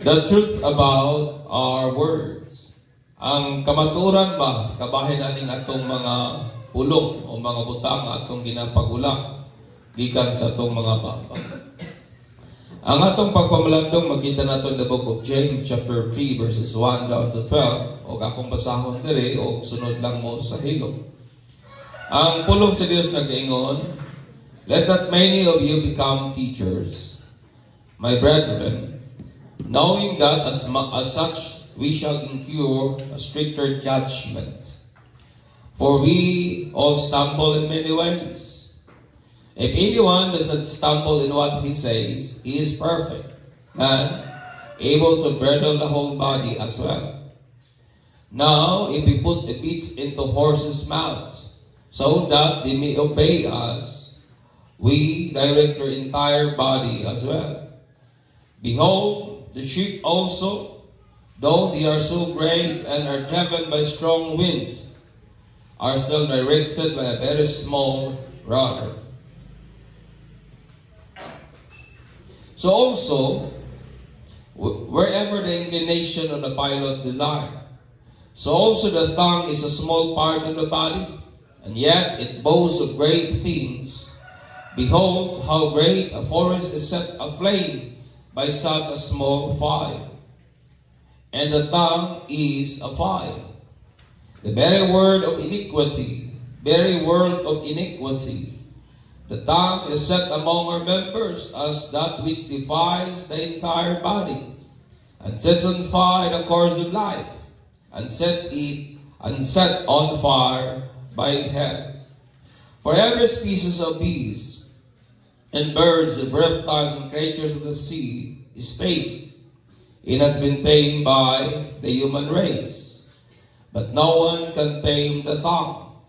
The truth about our words. Ang kamaturan ba, kabahin aning atong mga pulong o mga butang atong ginapagula gikan sa atong mga baba. Ang atong pagpamalandong makita nato the book of James chapter 3 verses 1 down to 12 o akong basahon diri o sunod lang mo sa hilom. Ang pulong sa Dios nag-ingon, let not many of you become teachers, my brethren, knowing that as such we shall incur a stricter judgment. For we all stumble in many ways. If anyone does not stumble in what he says, he is perfect, and able to bridle the whole body as well. Now, if we put the bits into horses' mouths, so that they may obey us, we direct their entire body as well. Behold, the sheep also, though they are so great and are driven by strong winds, are still directed by a very small rudder. So also, wherever the inclination of the pilot desire, so also the tongue is a small part of the body, and yet it boasts of great things. Behold, how great a forest is set aflame by such a small fire. And the tongue is a fire, the very word of iniquity, very word of iniquity. The tongue is set among our members as that which defiles the entire body, and sets on fire the course of life, and set on fire by hell. For every species of beasts, and birds, and reptiles, and creatures of the sea is tamed. It has been tamed by the human race, but no one can tame the tongue.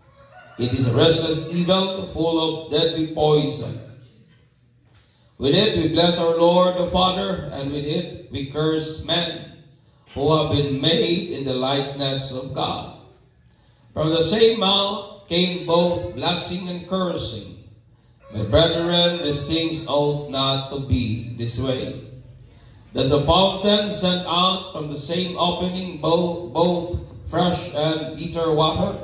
It is a restless evil, full of deadly poison. With it we bless our Lord the Father, and with it we curse men who have been made in the likeness of God. From the same mouth came both blessing and cursing. My brethren, these things ought not to be this way. Does a fountain send out from the same opening both fresh and bitter water?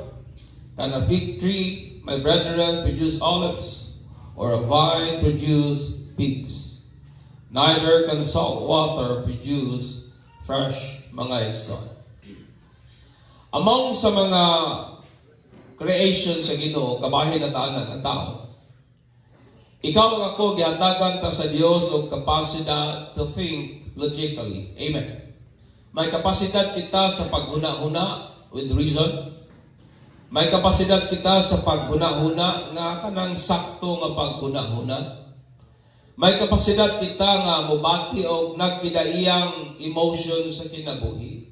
Can a fig tree, my brethren, produce olives, or a vine produce figs? Neither can salt water produce fresh mga igsoon. Among sa mga creation sa Ginoo, kabahin na tanan ng tao, ikaw ang ako gihatagan ta sa Dios og kapasidad to think logically. Amen. May kapasidad kita sa paghuna-huna with reason. May kapasidad kita sa paghuna-huna nga kanang sakto nga paghuna-huna. May kapasidad kita nga mubati og nagkidaiyang emotion sa kinabuhi.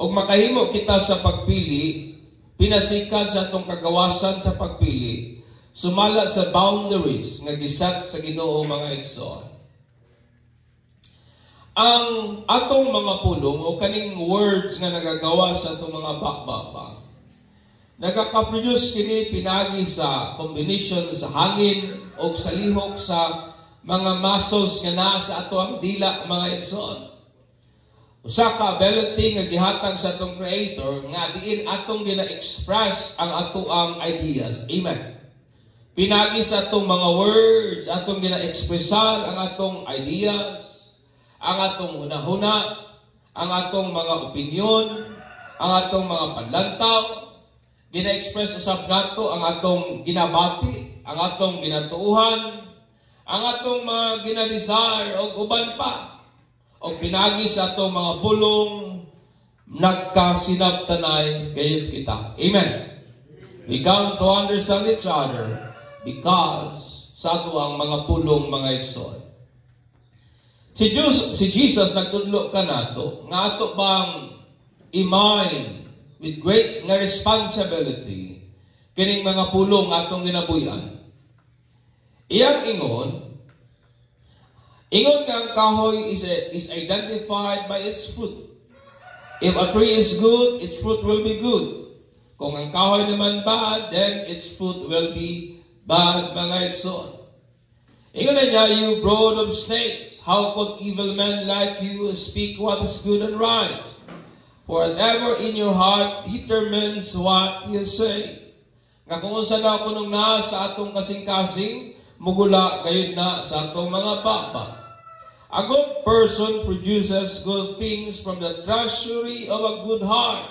Og makahimo kita sa pagpili, pinasikat sa atong kagawasan sa pagpili, sumala sa boundaries nga gisat sa Ginoo mga igsoon. Ang atong mga pulong o kaning words nga nagagawa sa atong mga bakbak, nagaka-produce kini pinagi sa combination sa hangin o sa lihok sa mga muscles nga naa sa ato ang dila mga igsoon. Usa ka ability nga gihatag sa atong Creator nga diin atong gina-express ang ato ang ideas. Amen. Pinagi sa atong mga words, atong gina-expressan ang atong ideas, ang atong hunahuna, ang atong mga opinion, ang atong mga panlantaw. Gina-express usab nato ang atong ginabati, ang atong ginatuuhan, ang atong mga ginadesire o uban pa. O pinagi sa atong mga pulong, nagkasinabtanay gayud kita. Amen. We come to understand each other because sa ato ang mga pulong mga igsoon. Si Jesus nagtudlo ka nato, nga ato bang i-mind with great nga responsibility kining mga pulong atong ginabuyan. Iyang ingon nga ang kahoy is identified by its fruit. If a tree is good, its fruit will be good. Kung ang kahoy naman bad, then its fruit will be bad mga igsoon. Ingon na niya, you brood of snakes, how could evil men like you speak what is good and right? For whatever in your heart determines what you say. Nga kung unsa na kunong na sa atong kasing-kasing, mugula gayud na sa atong mga baba. A good person produces good things from the treasury of a good heart,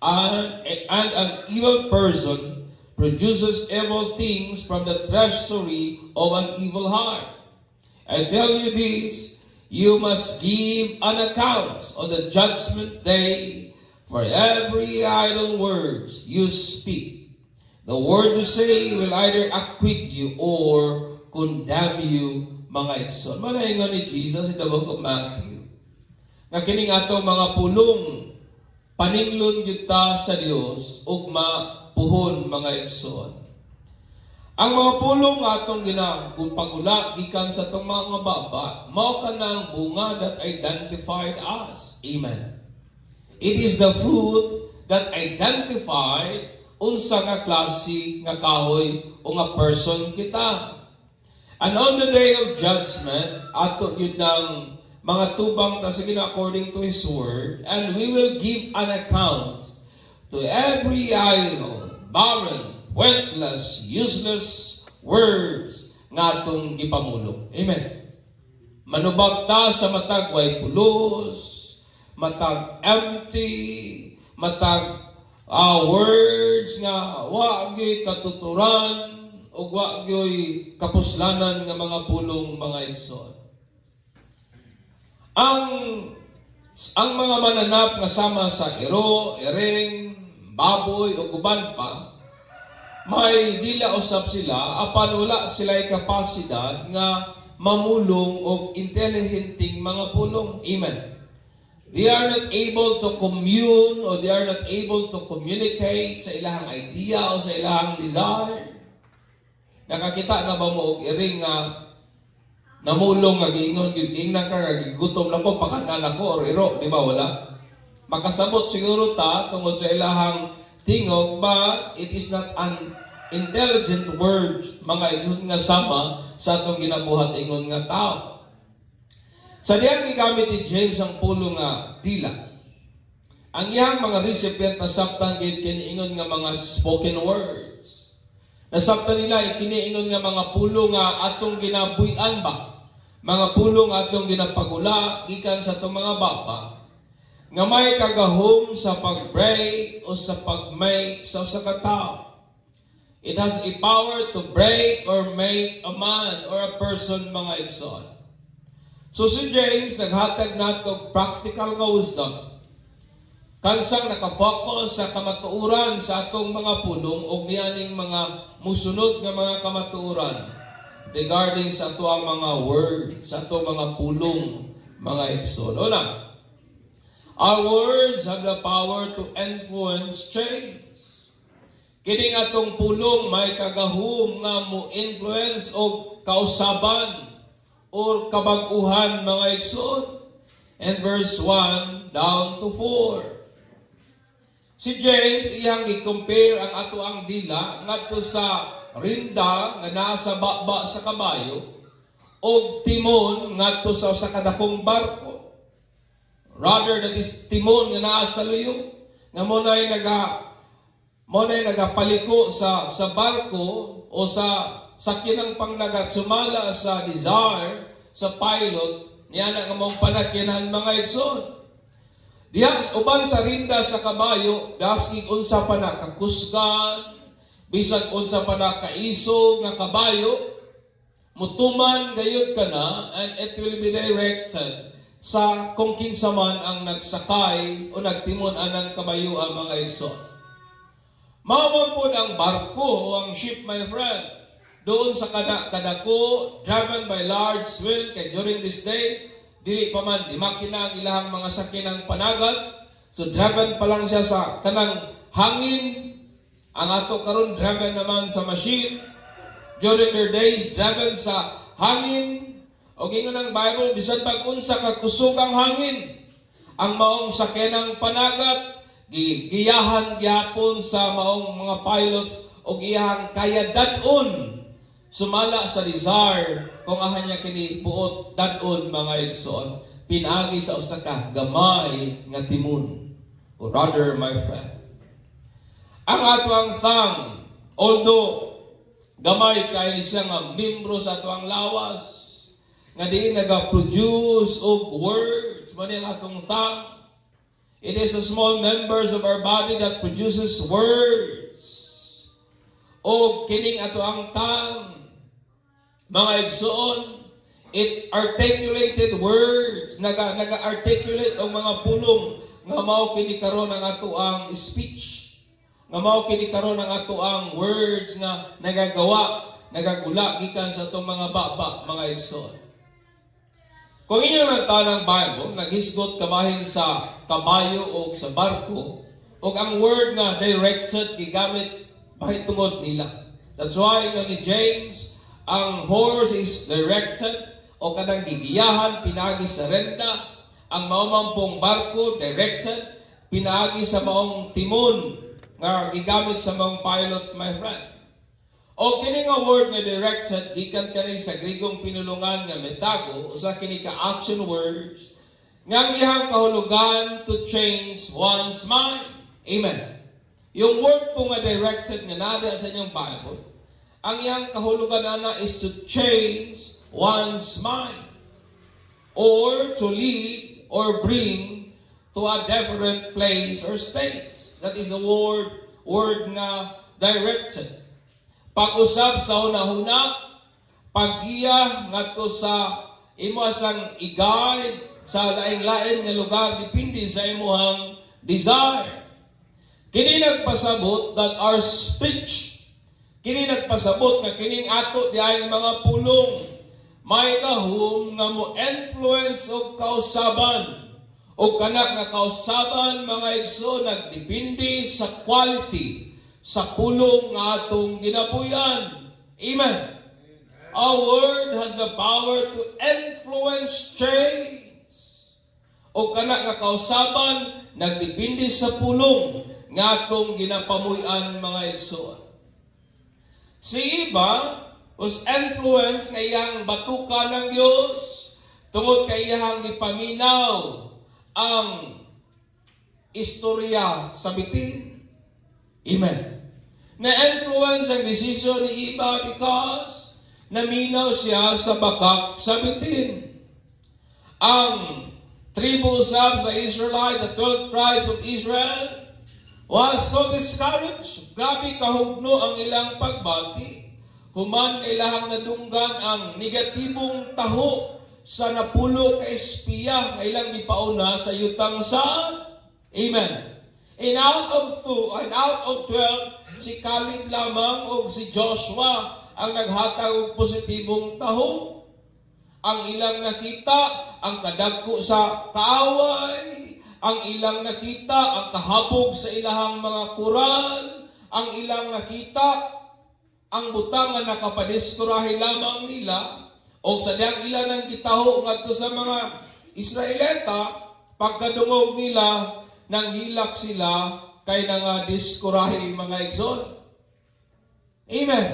and an evil person produces evil things from the treasury of an evil heart. I tell you this, you must give an account on the judgment day for every idle words you speak. The word you say will either acquit you or condemn you, mga igsoon. Manaingon ni Jesus in the book of Matthew. Nga kining ato mga pulong paninglon gyud ta sa Dios ug puhon, mga igsoon. Ang mga pulong atong ginapagula gikan sa itong mga baba, mao kanang bunga that identified us. Amen. It is the fruit that identified unsa nga klase nga kahoy o nga person kita. And on the day of judgment, ato yun ng mga tubang ta sige according to His word, and we will give an account to every idle, barren, pointless, useless words nga atong gipamulong. Amen. Manubag ta sa matag way pulos, matag empty, matag words nga wa gyud katuturan ug wa gyud kapuslanan nga mga pulong, mga igsoon. Ang mga mananap nga sama sa iro, ereng, baboy o guban pa, may dila usab sila apan wala sila'y kapasidad nga mamulong og intelligenting mga pulong. Amen. They are not able to commune or they are not able to communicate sa ilahang idea o sa ilahang desire. Nakakita na ba mo og iring nga namulong nga giingon gyud ingnan ka gigutom na ko pakanan ako or iro, di ba wala? Makasabot siguro ta tungod sa ilahang tingog, but it is not an intelligent words, mga igsoon nga sama sa atong ginabuhat ingon nga tao. Sa diyang gigamit ni James ang pulo nga dila, ang iyang mga recipient nasabtan gid kiniingon nga mga spoken words. Nasabtan nila ikiniingon nga mga pulo nga atong ginabuy-an ba, mga pulo nga atong ginapagula gikan sa atong mga baba, nga may kagahom sa pag-break o sa pag-make sa usa ka tao. It has a power to break or make a man or a person, mga igsoon. So si James naghatag nato practical nga wisdom. Kansang nakafocus sa kamatuoran sa atong mga pulong o niyaning mga musunod nga mga kamatuoran regarding sa ato ang mga word, sa ato mga pulong, mga igsoon. Una, our words have the power to influence change. Kining atong pulong may kagahom nga mo influence o kausaban or kabag-uhan, mga igsoon. And verse 1 down to 4. Si James iyang i-compare ang ato ang dila ngadto sa rinda nga naa sa baba sa kabayo o timon ngadto sa usa ka dakong barko. Rather that is timon nga naa sa luyo nga mo nay nagapaliko sa barko o sa sakyanang panglagat sumala sa desire sa pilot niya nga mong panakyanan, mga igsoon. Diya uban sa rinda sa kabayo gaskig unsa pa na kakusgan, bisag unsa pa na kaisog nga kabayo, mutuman gayud kana, and it will be directed sa kung kinsa man ang nagsakay o nagtimon anang kabayo ang, mga igsoon. Mao po ang barko o ang ship, my friend. Doon sa kadako, driven by large wind, kay during this day, dili pa man, di makina ang ilahang mga sakinang panagat. So driven pa lang siya sa kanang hangin. Ang ato karon driven naman sa machine. During their days, driven sa hangin. O gingon ang Bible, bisan pag unsa ka kusog ang hangin, ang maong sakinang panagat, giyahan gyapon sa maong mga pilots o giyahang kaya dadon sumala sa desire kung ahan niya kini buot dadon mga igsoon, pinagi sa usa ka gamay nga timon. Or rather, my friend, ang atuang thumb, although gamay kay siya nga membro sa atuang lawas, nga di naga-produce og words, mani ang atong thumb. It is a small members of our body that produces words. O kining atuang tongue, mga igsoon, it articulated words, naga-articulate ang mga pulong nga mao kini karon ang atuang speech, nga mao kini karon ang atuang words nga nagagula gikan sa atong mga baba, mga igsoon. Kung inyo nagtanang Bible, naghisgot kamahin sa kabayo o sa barko, o ang word nga directed gigamit bahitungod nila. That's why ni James, ang horse is directed o kanang gigiyahan pinagi sa renda, ang maumampong barko directed pinagi sa maong timon nga gigamit sa maong pilot, my friend. O kini nga word nga directed gikan kani sa Grigong pinulungan nga metago, usa kini ka action words nga iyang kahulugan to change one's mind. Amen. Yung word po nga directed nga nada sa inyong Bible, ang iyang kahulugan ana is to change one's mind or to lead or bring to a different place or state. That is the word nga directed. Pag-usab sa hunahuna, pag-iya ngadto sa imo sang i-guide sa lain-lain nga lugar depende sa imuhang desire. Kini nagpasabot that our speech, kini nagpasabot nga kining ato diay mga pulong may gahom nga mo influence og kausaban o kana nga kausaban mga igsoon nagdepende sa quality sa pulong nga atong ginabuyan. Amen. Our word has the power to influence change. O kana nga kausaban nagdepende sa pulong nga atong ginapamuyan mga igsoon. Si Eva was influenced nga iyang batukan ng Diyos tungod kay iyang gipaminaw ang istorya sa bitin. Amen. Na-influence ang decision ni Eva because naminaw siya sa bakak sa bitin. Ang tribu usab sa Israelite, the 12 tribes of Israel, was so discouraged. Grabe kahugno ang ilang pagbati. Human nga ilahang nadunggan ang negatibong taho sa napulo ka espiya nga ilang gipauna sa yutang saan. Amen. And out of 12, si Caleb lamang o si Joshua ang naghatag og positibong taho. Ang ilang nakita, ang kadagko sa kaaway, ang ilang nakita, ang kahabog sa ilahang mga kural, ang ilang nakita, ang butang nga nakapadiskurahe lamang nila, o sa diyang ilan ang kitaho ngadto sa mga Israelita, pagkadungog nila, nang hilak sila kay nga diskurahe mga igsoon. Amen.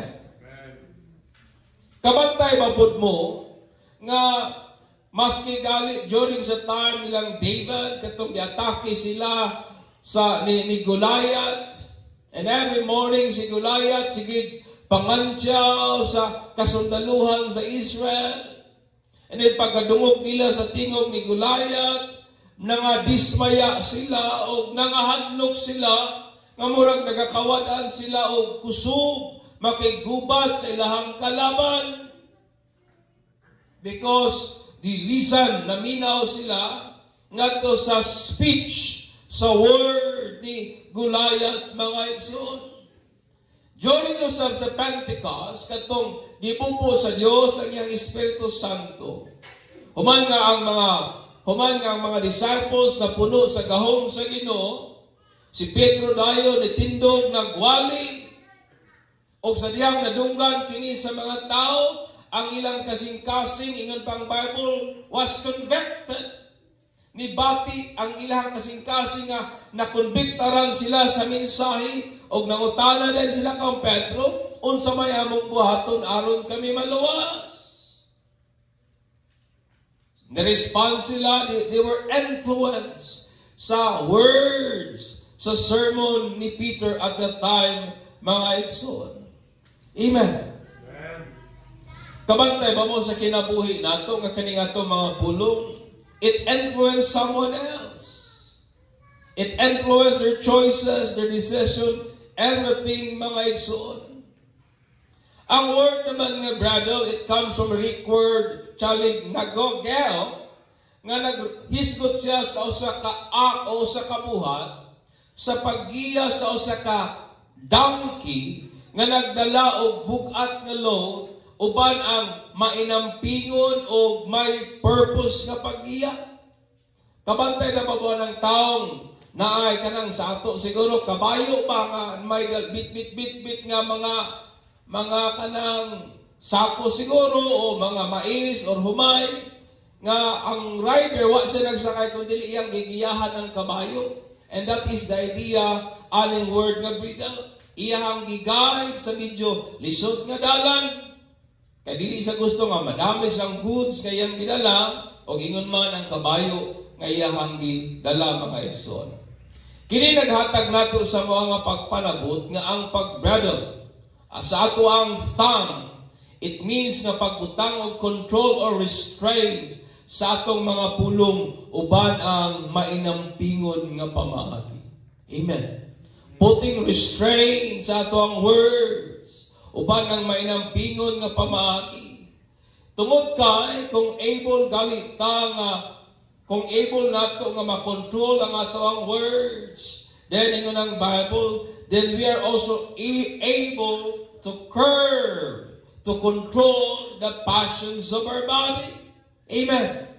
Kabantay mabud mo nga maski gali during sa time nilang David katong giatake sila sa ni Goliath, and every morning si Goliath sige pangantyaw sa kasundaluhan sa Israel, and then pagkadungog nila sa tingog ni Goliath, nangadismaya sila o nangahadlok sila nga murag nagakawadaan sila og kusog makigubat sa ilahang kalaban because dilisan naminaw sila ngadto sa speech sa word ni Goliath mga igsoon. During sa Pentecost katong gibubo sa Dios ang iyang Espiritu Santo, human nga ang mga disciples na puno sa gahom sa Ginoo, si Pedro dayon nitindog nagwali og sa diyang nadunggan kini sa mga tao, ang ilang kasing-kasing ingon pang Bible was convicted. Nibati ang ilang kasing-kasing nga nakonbiktaran sila sa mensahe og nangutana din sila kang Pedro unsa may among buhaton aron kami maluwas. Na-response sila, they were influenced sa words, sa sermon ni Peter at that time, mga igsoon. Amen. Kabantay ba mo sa kinabuhi nato nga kani ato mga pulong? It influenced someone else. It influenced their choices, their decision, everything, mga igsoon. Ang word naman nga bradle, it comes from a Greek word, chalig nagogel, nga naghisgot siya sa usa ka ak o usa ka buhat, sa paggiya sa usa ka donkey, nga nagdala og bugat nga load, uban ang mainampingon o may purpose nga paggiya. Kabantay na ba ng taong na ay kanang sa ato siguro kabayo ba nga may bit nga mga kanang sako siguro o mga mais or humay nga ang rider wa siya nagsakay kundi iyang gigiyahan ang kabayo, and that is the idea aning word nga bridle. Iyang giguide sa medyo lisod nga dalan kay dili sa gusto nga madami siyang goods nga iyang gidala o ingon man ang kabayo nga iyang gidala, mga igsoon. Kini naghatag nato sa mga pagpanabot nga ang pagbridle sa ato ang thumb, it means nga pagbutang og control or restraint sa atong mga pulong uban ang mainampingon nga pamaagi. Amen. Putting restraint sa ato ang words uban ang mainampingon nga pamaagi. Tungod kay kung able galita nga kung able nato nga makontrol ang ato ang words, then ingon ang Bible, then we are also able to curb, to control the passions of our body. Amen.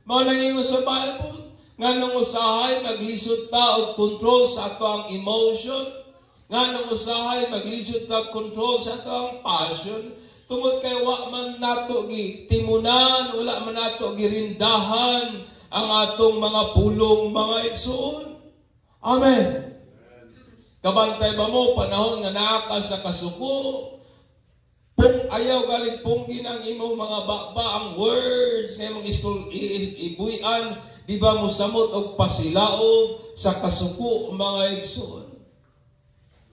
Mao nang ingon sa Bible, nga nung usahay maglisod ta og control sa ato ang emotion, nga nung usahay maglisod ta og control sa ato ang passion, tungod kay wa man nato gitimunan, wala man nato girindahan ang atong mga pulong, mga igsoon. Amen. Kabantay ba mo, panahon nga naaka sa kasuko, kung ayaw galing punggin ang imo mga bakba ang words nga imong ibuyan, di ba mo samot og pasilaog sa kasuko, mga igsoon.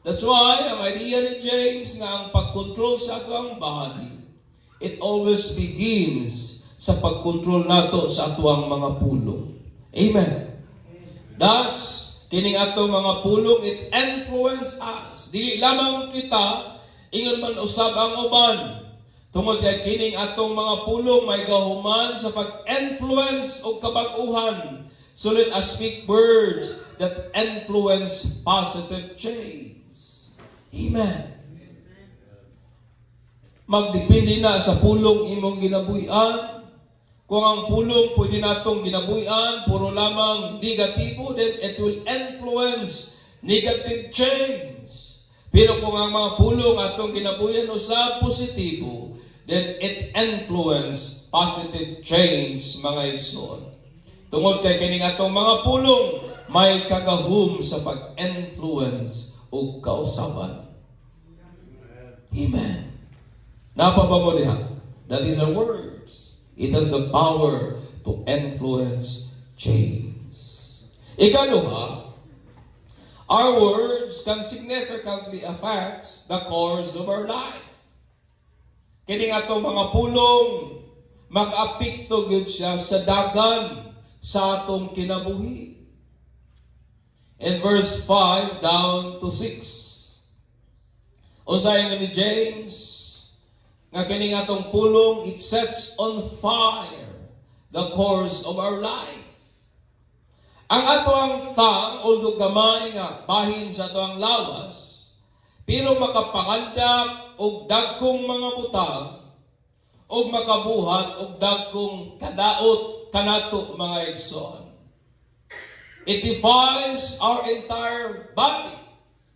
That's why ang idea ni James nga ang pagkontrol sa atong body, it always begins sa pagkontrol nato sa atong mga pulong. Amen. Thus, kining atong mga pulong, it influence us. Dili lamang kita, ingon man usab ang uban. Tungod kay kining atong mga pulong may gahuman sa pag-influence o kabag-uhan. So let us speak words that influence positive change. Amen. Magdepende na sa pulong imong ginabuhian. Kung ang pulong pwede natong ginabuhian, puro lamang negatibo, then it will influence negative change. Pero kung ang mga pulong atong ginabuhian usab positibo, then it influence positive change, mga igsoon. Tungod kay kining atong mga pulong, may kagahum sa pag-influence o kausaban. Amen. Napaba mo diha? That is our words. It has the power to influence change. Ikaduha, our words can significantly affect the course of our life. Kini atong mga pulong, maka-apekto gyud siya sa dagan sa atong kinabuhi. In verse 5 down to 6. Usahay nga ni James, nga kini atong pulong, it sets on fire the course of our life. Ang ato ang thang, although gamay nga bahin sa ato ang lawas, pero makapangandak og dagkong mga butang, og makabuhat og dagkong kadaot kanato, mga igsoon. It defies our entire body.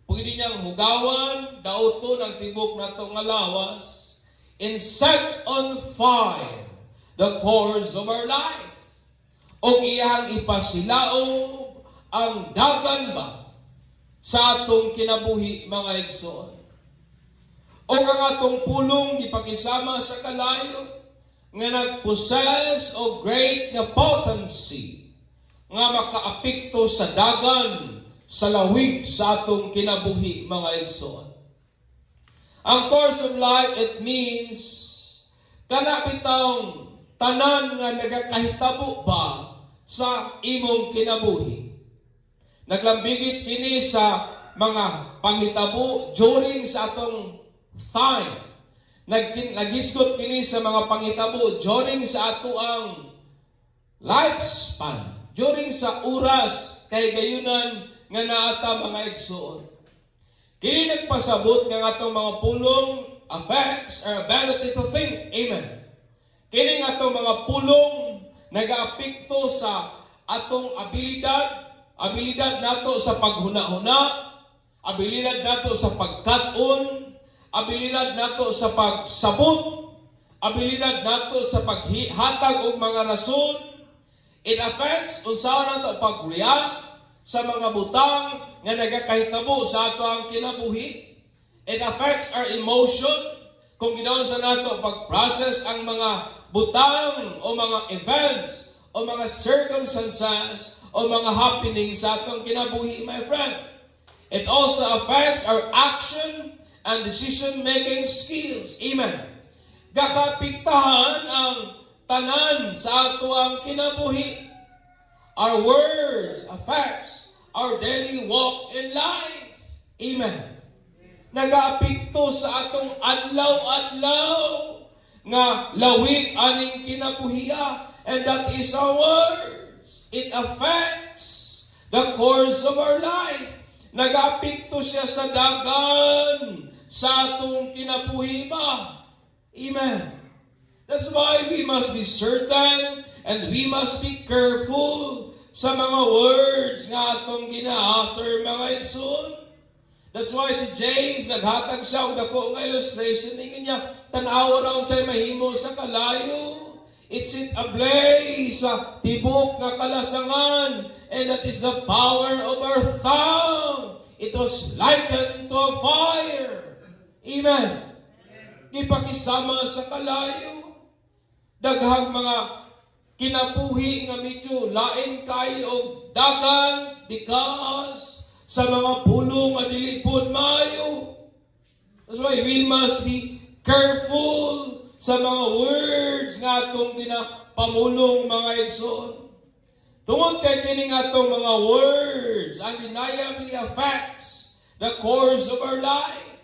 Pwede niyang hugawan, daoton ang tibok nato nga lawas, and set on fire the course of our life. O iyang ipasilaog ang dagan ba sa atong kinabuhi, mga igsoon. O ang atong pulong ipakisama sa kalayo, nga nagpossess of great nga potency nga makaapekto sa dagan sa lawig sa atong kinabuhi, mga igsoon. Ang course of life, it means kana bitawng tanan nga nagakahitabo ba sa imong kinabuhi. Naglambigit kini sa mga panghitabo during sa atong time. Nagisgot kini sa mga panghitabo during sa ato ang lifespan, during sa oras kay gayunan nga naata, mga igsoon. Kini nagpasabot nga atong mga pulong affects our ability to think. Amen. Kini nga atong mga pulong nagaapekto sa atong abilidad nato sa paghuna-huna, abilidad nato sa pagkat-on, abilidad nato sa pagsabot, abilidad nato sa paghatag og mga rason. It affects unsaon nato pag-react sa mga butang nga nagakahitabo sa ato ang kinabuhi. It affects our emotion kung ginaon sa nato pag-process ang mga butang o mga events o mga circumstances o mga happenings sa atong kinabuhi, my friend. It also affects our action and decision-making skills. Amen. Gakapiktahan ang tanan sa ato ang kinabuhi. Our words affects our daily walk in life. Amen. Nagaapekto sa atong adlaw-adlaw nga lawig aning kinabuhiya, and that is our words. It affects the course of our life. Nagaapekto siya sa dagan sa atong kinabuhi ba. Amen. That's why we must be certain and we must be careful sa mga words nga atong gina-author, mga igsoon. That's why si James naghatag siya og dako nga illustration ninyo niya, tan-aw raw sa mahimo sa kalayo. It's it ablaze sa tibok nga kalasangan, and that is the power of our tongue. It was likened to a fire. Amen. Ipakisama sa kalayo. Daghang mga kinabuhi nga medyo lain kayo og dagan because sa mga pulong nga dili pod maayo. That's why we must be careful sa mga words nga atong ginapamulong, mga igsoon. Tungod kay kining atong mga words undeniably affects the course of our life.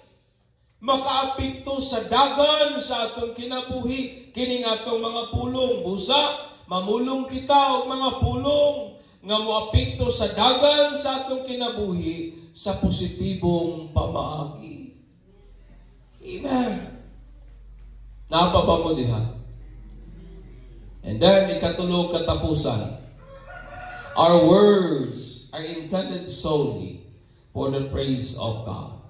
Makaapekto sa dagan sa atong kinabuhi kining atong mga pulong. Busa mamulong kita og mga pulong nga moapekto sa dagan sa atong kinabuhi sa positibong pamaagi. Amen. Napaba mo diha. And then, ikatulog katapusan. Our words are intended solely for the praise of God.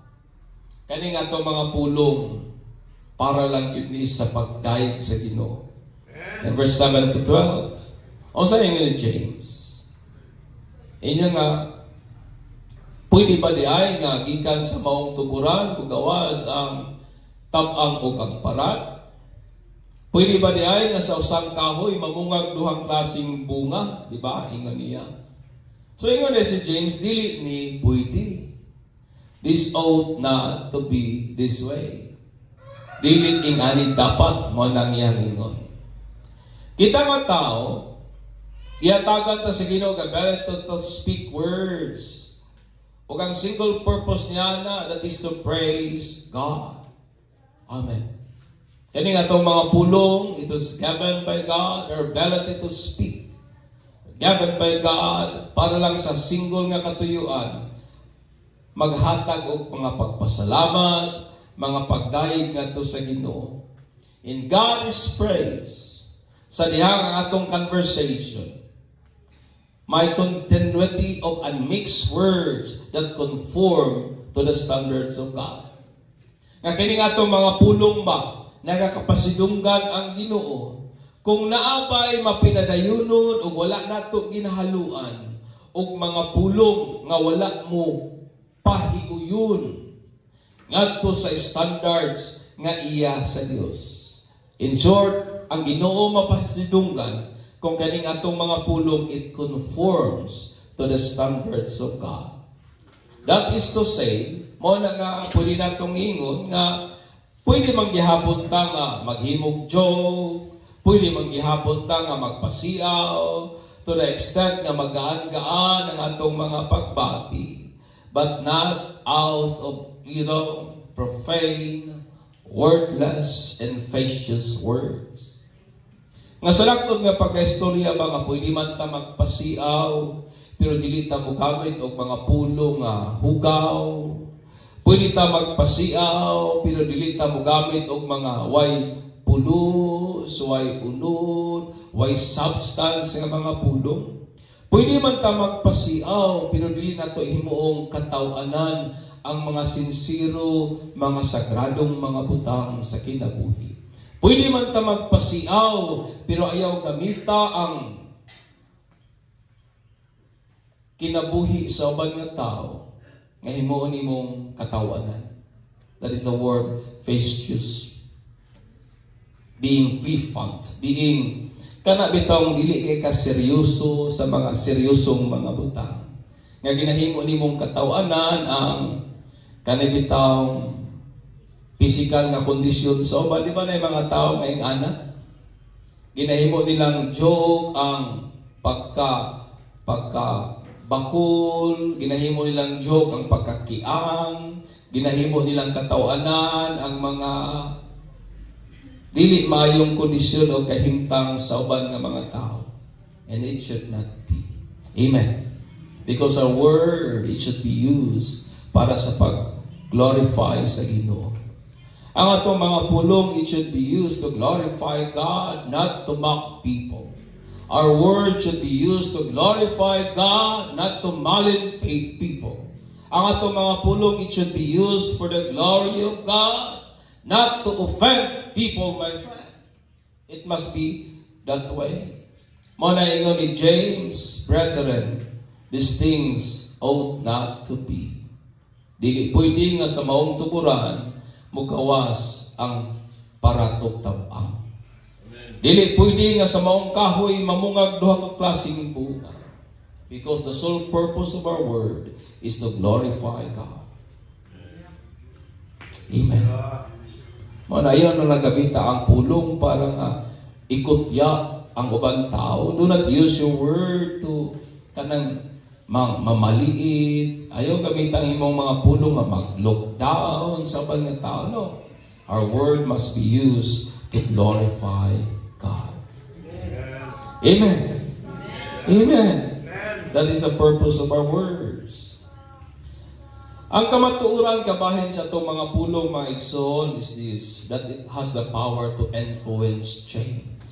Kani nga itong mga pulong para lang yun sa pagdayeg sa Ginoo. In verse 7 to 12. O sa ni James. Inya nga, pwede ba di ay nga gikan sa maong tuguran kung gawas ang tabang o ang parat? Pwede ba di ay nga sa usang kahoy mamungag duhang klaseng bunga? Di ba? Ingon niya. So ingon si James, dili ni pwede. This ought not to be this way. Dili ingani dapat mo nang iyang ingon. Kita nga tao, iyatagan ta sa Ginoo nga ability to speak words. Ug ang single purpose niya na, that is to praise God. Amen. Kani nga itong mga pulong, it was given by God, our ability to speak. Given by God, para lang sa single nga katuyuan, maghatag og mga pagpasalamat, mga pagdayeg ngadto sa Ginoo. In God is praise. Sa dihang ang atong conversation, may continuity of unmixed words that conform to the standards of God. Nga kini nga itong mga pulong ba, nagakapasidunggan ang Ginoo kung naabay mapinadayunon o wala nato ginahaluan o mga pulong nga wala mo pahiuyon ngadto sa standards nga iya sa Dios. In short, ang Ginoo mapasidunggan kung kaning atong mga pulong it conforms to the standards of God. That is to say, mo na nga pwede natong ingon nga pwede manggihapon ta nga maghimog joke, pwede manggihapon ta nga magpasiaw, to the extent nga magaan-gaan ang atong mga pagbati, but not out of profane, wordless, and facetious words. Nga salaktod nga pagka-istorya ba nga pwede man ta magpasiaw, pero dili ta mo gamit og mga pulo nga hugaw. Pwede ta magpasiaw, pero dili ta mo gamit og mga way pulos, way unod, way substance nga mga pulong. Pwede man ta magpasiaw, pero dili nato himuong kataw-anan ang mga sinsiro, mga sagradong mga butang sa kinabuhi. Pwede man ta magpasiaw, pero ayaw gamita ang kinabuhi sa uban nga tao nga himuon nimong katawanan. That is the word facetious. Being pliant, being kana bitong dili kay ka seryoso sa mga seryosong mga butang. Nga ginahimo nimong katawanan ang kana bitong physical nga kondisyon sa uban, di ba na mga tao ngayong anak? Ginahimo nilang joke ang pagka bakul, ginahimo nilang joke ang pagkakiang, ginahimo nilang katawanan ang mga dili maayong kondisyon o kahimtang sa uban nga mga tao. And it should not be. Amen. Because our word, it should be used para sa pag-glorify sa Ginoo. Ang atong mga pulong, it should be used to glorify God, not to mock people. Our word should be used to glorify God, not to malign people. Ang atong mga pulong, it should be used for the glory of God, not to offend people, my friend. It must be that way. Muna ingon ni James, brethren, these things ought not to be. Dili pwede nga sa maong tuburan, mugawas ang paratok tabang. Dili pwede nga sa maong kahoy mamungag duha ka klaseng bunga. Because the sole purpose of our word is to glorify God. Amen. Muna yun na nagabita ang pulong para nga ikutya ang ubang tao. Do not use your word to kanang mamaliit. Ayaw gamitan ang imong mga pulong nga mag-lockdown sa ubang tao. No. Our word must be used to glorify God. Amen. Amen. That is the purpose of our words. Ang kamatuoran kabahin sa itong mga pulong, mga igsoon, is this, that it has the power to influence change.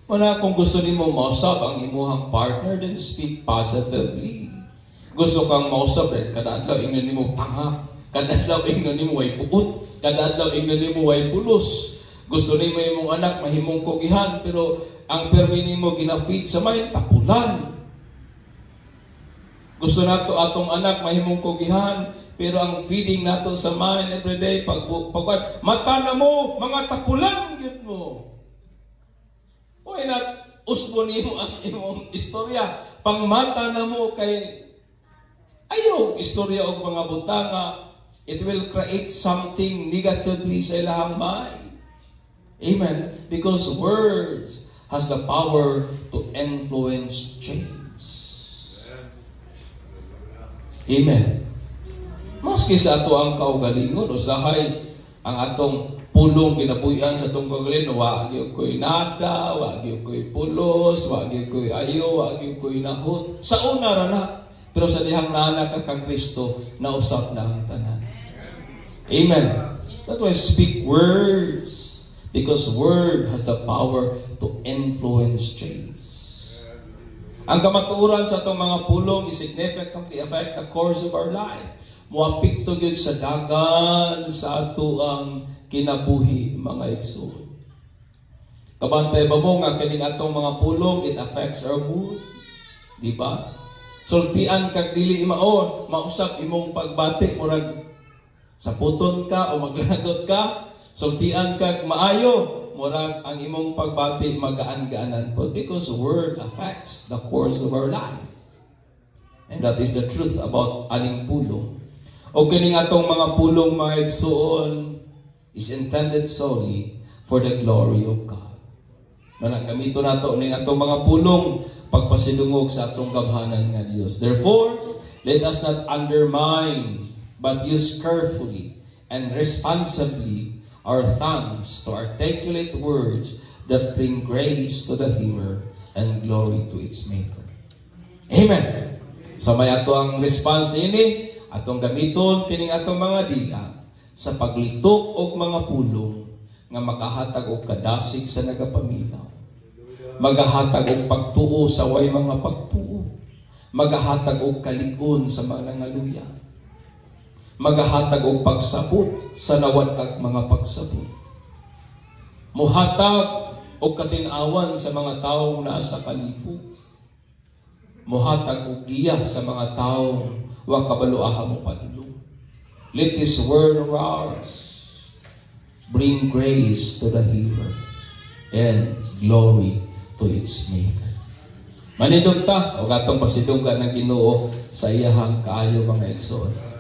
Muna, kung gusto nimo mausap ang imuhang partner, then speak positively. Gusto kang mausap, then kadadlaw ingnan nimo tanga, kadadlaw ingnan nimo way puot, kadadlaw ingnan nimo way pulos. Gusto nimo imong anak mahimong kugihan, pero ang permi nimo gina-feed sa may tapulan. Gusto nato atong anak mahimong kugihan, pero ang feeding nato sa mind everyday, pagkuhan, mata na mo, mga tapulan, yun mo. Why not usbo nimo ang imong istorya? Pang mata na mo kay ayaw istorya og mga butanga, it will create something negatively sa ilahang mind. Amen. Because words has the power to influence change. Amen. Maski sa ato ang kaugalingon, usahay ang atong pulong kinabuhian sa atong kaugalingon, wagi ko'y nada, wagi ko'y pulos, wagi ko'y ayo, wagi ko'y nahot. Sa una rana, pero sa dihang nana ka kang Kristo, nausap na ang tanan. Amen. That way, speak words. Because word has the power to influence change. Ang kamatuoran sa itong mga pulong is significantly affect the course of our life. Muapikto yun sa dagan sa ato ang kinabuhi, mga igsoon. Kabantay ba mo nga kaning atong mga pulong, it affects our mood? Di ba? Sulpian kag dili maon, mausap imong pagbati, murag sa puton ka o maglagot ka, sultian kag maayo, murag ang imong pagbati magaan-gaanan po because word affects the course of our life. And that is the truth about aning pulong. O kining atong mga pulong mga igsuon is intended solely for the glory of God. Na nagamito nato ning atong mga pulong pagpasidungog sa atong gabhanan nga Dios. Therefore, let us not undermine but use carefully and responsibly our tongues to articulate words that bring grace to the hearer and glory to its maker. Amen. So may ato ang response ini, atong gamiton kining atong mga dila sa paglitok og mga pulong nga makahatag og kadasig sa nagapaminaw. Magahatag og pagtuo sa way mga pagtuo. Magahatag og kalig-on sa mga nangaluya. Magahatag og pagsabot sa nawad-ag mga pagsabot. Muhatag og katin-awan sa mga taong nasa kalipog. Muhatag og giya sa mga taong wa kabaluaha mo padulong. Let this word of ours bring grace to the hearer and glory to its maker. Manidog ta o gatong pasidugan ng Ginoo sa iyahang kaayo mga igsoon.